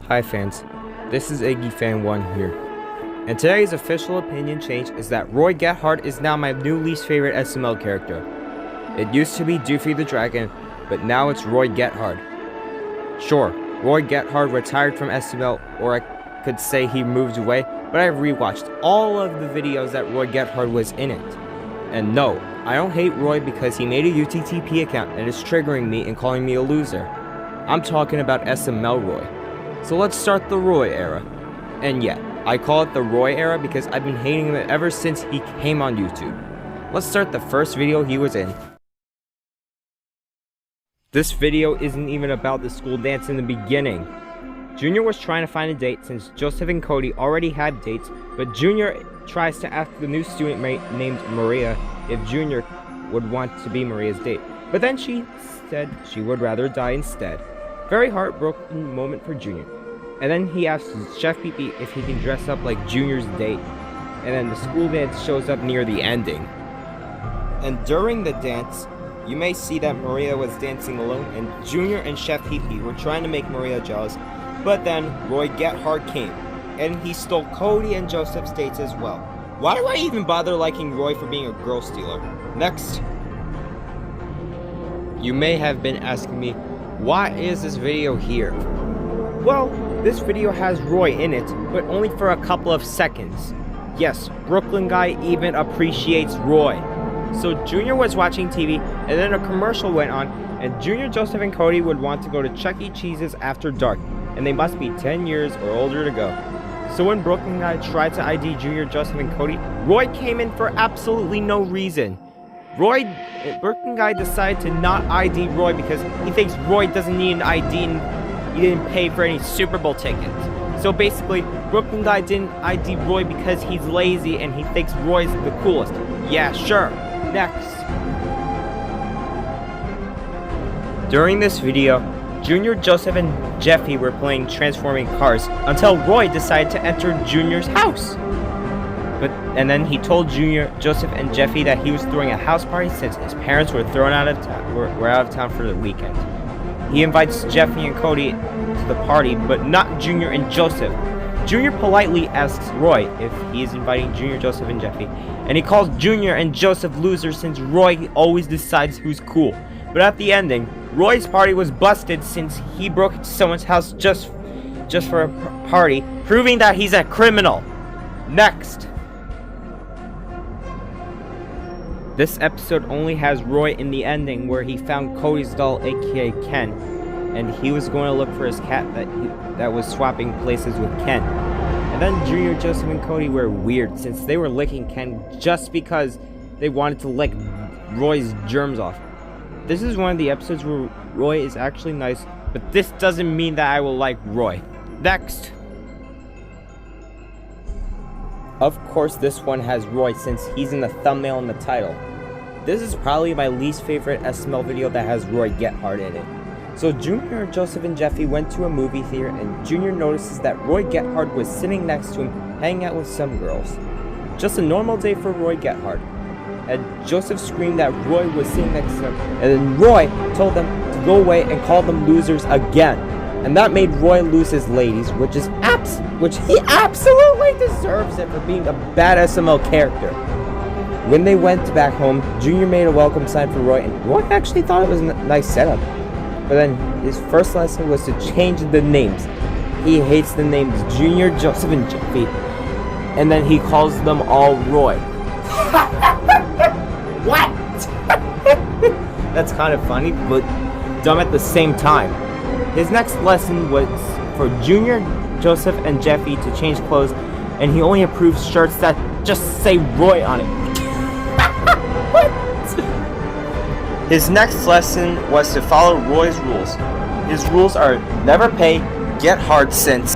Hi fans, this is Iggy Fan 1 here, and today's official opinion change is that Roy Gethard is now my new least favorite SML character. It used to be Doofy the Dragon, but now it's Roy Gethard. Sure, Roy Gethard retired from SML, or I could say he moved away, but I've rewatched all of the videos that Roy Gethard was in it. And no, I don't hate Roy because he made a UTTP account and is triggering me and calling me a loser. I'm talking about SML Roy. So let's start the Roy era. And yeah, I call it the Roy era because I've been hating him ever since he came on YouTube. Let's start the first video he was in. This video isn't even about the school dance in the beginning. Junior was trying to find a date since Joseph and Cody already had dates, but Junior tries to ask the new student named Maria if Junior would want to be Maria's date. But then she said she would rather die instead. Very heartbroken moment for Junior. And then he asks Chef Pee-Pee if he can dress up like Junior's date. And then the school dance shows up near the ending. And during the dance, you may see that Maria was dancing alone and Junior and Chef Pee-Pee were trying to make Maria jealous. But then Roy Gethard came, and he stole Cody and Joseph's dates as well. Why do I even bother liking Roy for being a girl stealer? Next. You may have been asking me, why is this video here? Well, this video has Roy in it, but only for a couple of seconds. Yes, Brooklyn guy even appreciates Roy. So Junior was watching TV, and then a commercial went on, and Junior, Joseph, and Cody would want to go to Chuck E. Cheese's after dark, and they must be 10 years or older to go. So when Brooklyn guy tried to ID Junior, Joseph, and Cody, Roy came in for absolutely no reason. Brooklyn guy decided to not ID Roy because he thinks Roy doesn't need an ID and he didn't pay for any Super Bowl tickets. So basically, Brooklyn guy didn't ID Roy because he's lazy and he thinks Roy's the coolest. Yeah, sure. Next. During this video, Junior, Joseph, and Jeffy were playing transforming cars until Roy decided to enter Junior's house. And then he told Junior, Joseph, and Jeffy that he was throwing a house party since his parents were out of town for the weekend. He invites Jeffy and Cody to the party, but not Junior and Joseph. Junior politely asks Roy if he is inviting Junior, Joseph, and Jeffy, and he calls Junior and Joseph losers since Roy always decides who's cool. But at the ending, Roy's party was busted since he broke into someone's house just for a party, proving that he's a criminal. Next. This episode only has Roy in the ending where he found Cody's doll, aka Ken, and he was going to look for his cat that was swapping places with Ken. And then Junior, Joseph, and Cody were weird since they were licking Ken just because they wanted to lick Roy's germs off. This is one of the episodes where Roy is actually nice, but this doesn't mean that I will like Roy. Next. Of course, this one has Roy since he's in the thumbnail and the title. This is probably my least favorite SML video that has Roy Gethard in it. So Junior, Joseph, and Jeffy went to a movie theater and Junior notices that Roy Gethard was sitting next to him hanging out with some girls. Just a normal day for Roy Gethard. And Joseph screamed that Roy was sitting next to him, and then Roy told them to go away and called them losers again. And that made Roy lose his ladies, which he absolutely deserves it for being a bad SML character. When they went back home, Junior made a welcome sign for Roy, and Roy actually thought it was a nice setup. But then his first lesson was to change the names. He hates the names Junior, Joseph, and Jeffy, and then he calls them all Roy. What? That's kind of funny, but dumb at the same time. His next lesson was for Junior, Joseph, and Jeffy to change clothes, and he only approves shirts that just say Roy on it. What? His next lesson was to follow Roy's rules. His rules are never pay, get hard since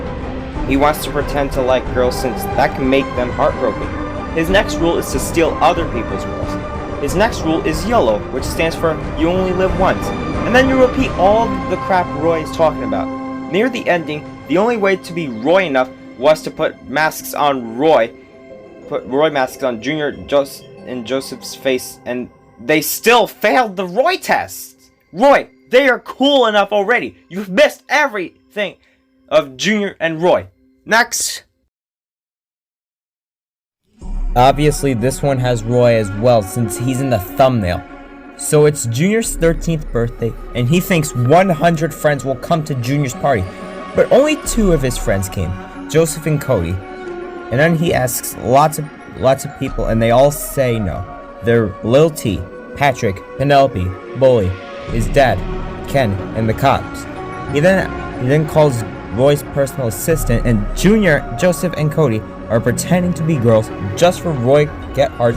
he wants to pretend to like girls since that can make them heartbroken. His next rule is to steal other people's rules. His next rule is YOLO, which stands for you only live once. And then you repeat all the crap Roy is talking about. Near the ending, the only way to be Roy enough was to put masks on Roy. Put Roy masks on Junior, and Joseph's face, and they still failed the Roy test. Roy, they are cool enough already. You've missed everything. of Junior and Roy. Next! Obviously, this one has Roy as well since he's in the thumbnail. So it's Junior's 13th birthday, and he thinks 100 friends will come to Junior's party. But only 2 of his friends came, Joseph and Cody. And then he asks lots of people, and they all say no. They're Lil T, Patrick, Penelope, Bully, his dad, Ken, and the cops. He then calls Roy's personal assistant, and Junior, Joseph, and Cody are pretending to be girls just for Roy Gethard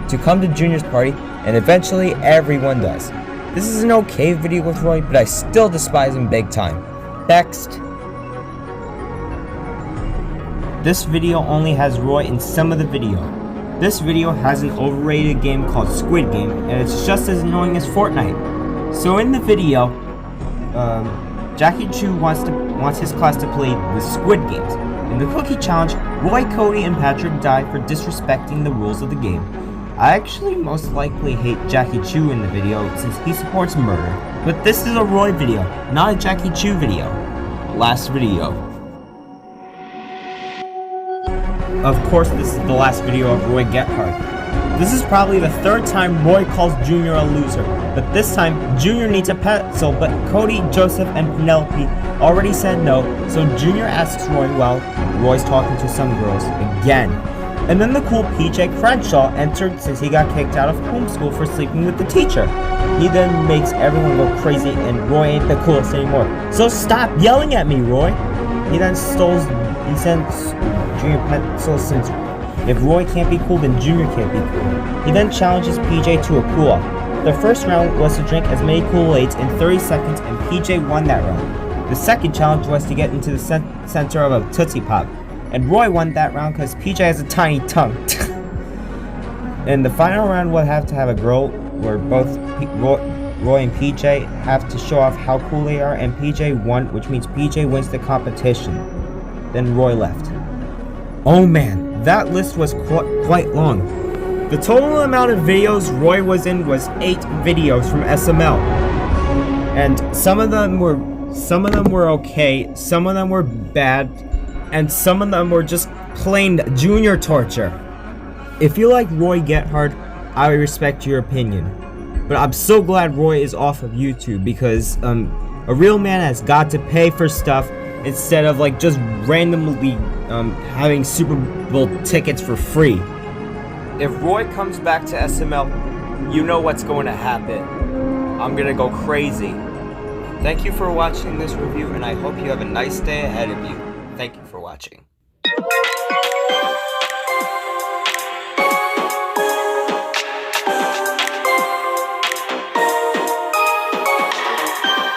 to come to Junior's party, and eventually everyone does. This is an okay video with Roy, but I still despise him big time. Next. This video only has Roy in some of the video. This video has an overrated game called Squid Game, and it's just as annoying as Fortnite. So in the video, Jackie Chu wants his class to play the Squid Games. In the Cookie Challenge, Roy, Cody, and Patrick die for disrespecting the rules of the game. I actually most likely hate Jackie Chu in the video since he supports murder. But this is a Roy video, not a Jackie Chu video. Last video. Of course, this is the last video of Roy Gethard. This is probably the 3rd time Roy calls Junior a loser, but this time Junior needs a pencil, but Cody, Joseph, and Penelope already said no, so Junior asks Roy while Roy's talking to some girls again. And then the cool PJ Crenshaw entered since he got kicked out of homeschool for sleeping with the teacher. He then makes everyone go crazy and Roy ain't the coolest anymore. So stop yelling at me, Roy! He sends Junior pencil since if Roy can't be cool, then Junior can't be cool. He then challenges PJ to a cool-off. The first round was to drink as many Kool-Aids in 30 seconds, and PJ won that round. The second challenge was to get into the center of a Tootsie Pop, and Roy won that round because PJ has a tiny tongue. And the final round will have to have a girl where both Roy and PJ have to show off how cool they are, and PJ won, which means PJ wins the competition. Then Roy left. Oh man, that list was quite long. The total amount of videos Roy was in was 8 videos from SML. And some of them were okay, some of them were bad, and some of them were just plain Junior torture. If you like Roy Gethard, I respect your opinion. But I'm so glad Roy is off of YouTube because a real man has got to pay for stuff instead of like just randomly having Super Bowl tickets for free. If Roy comes back to SML, you know what's going to happen. I'm gonna go crazy. Thank you for watching this review, and I hope you have a nice day ahead of you. Thank you for watching.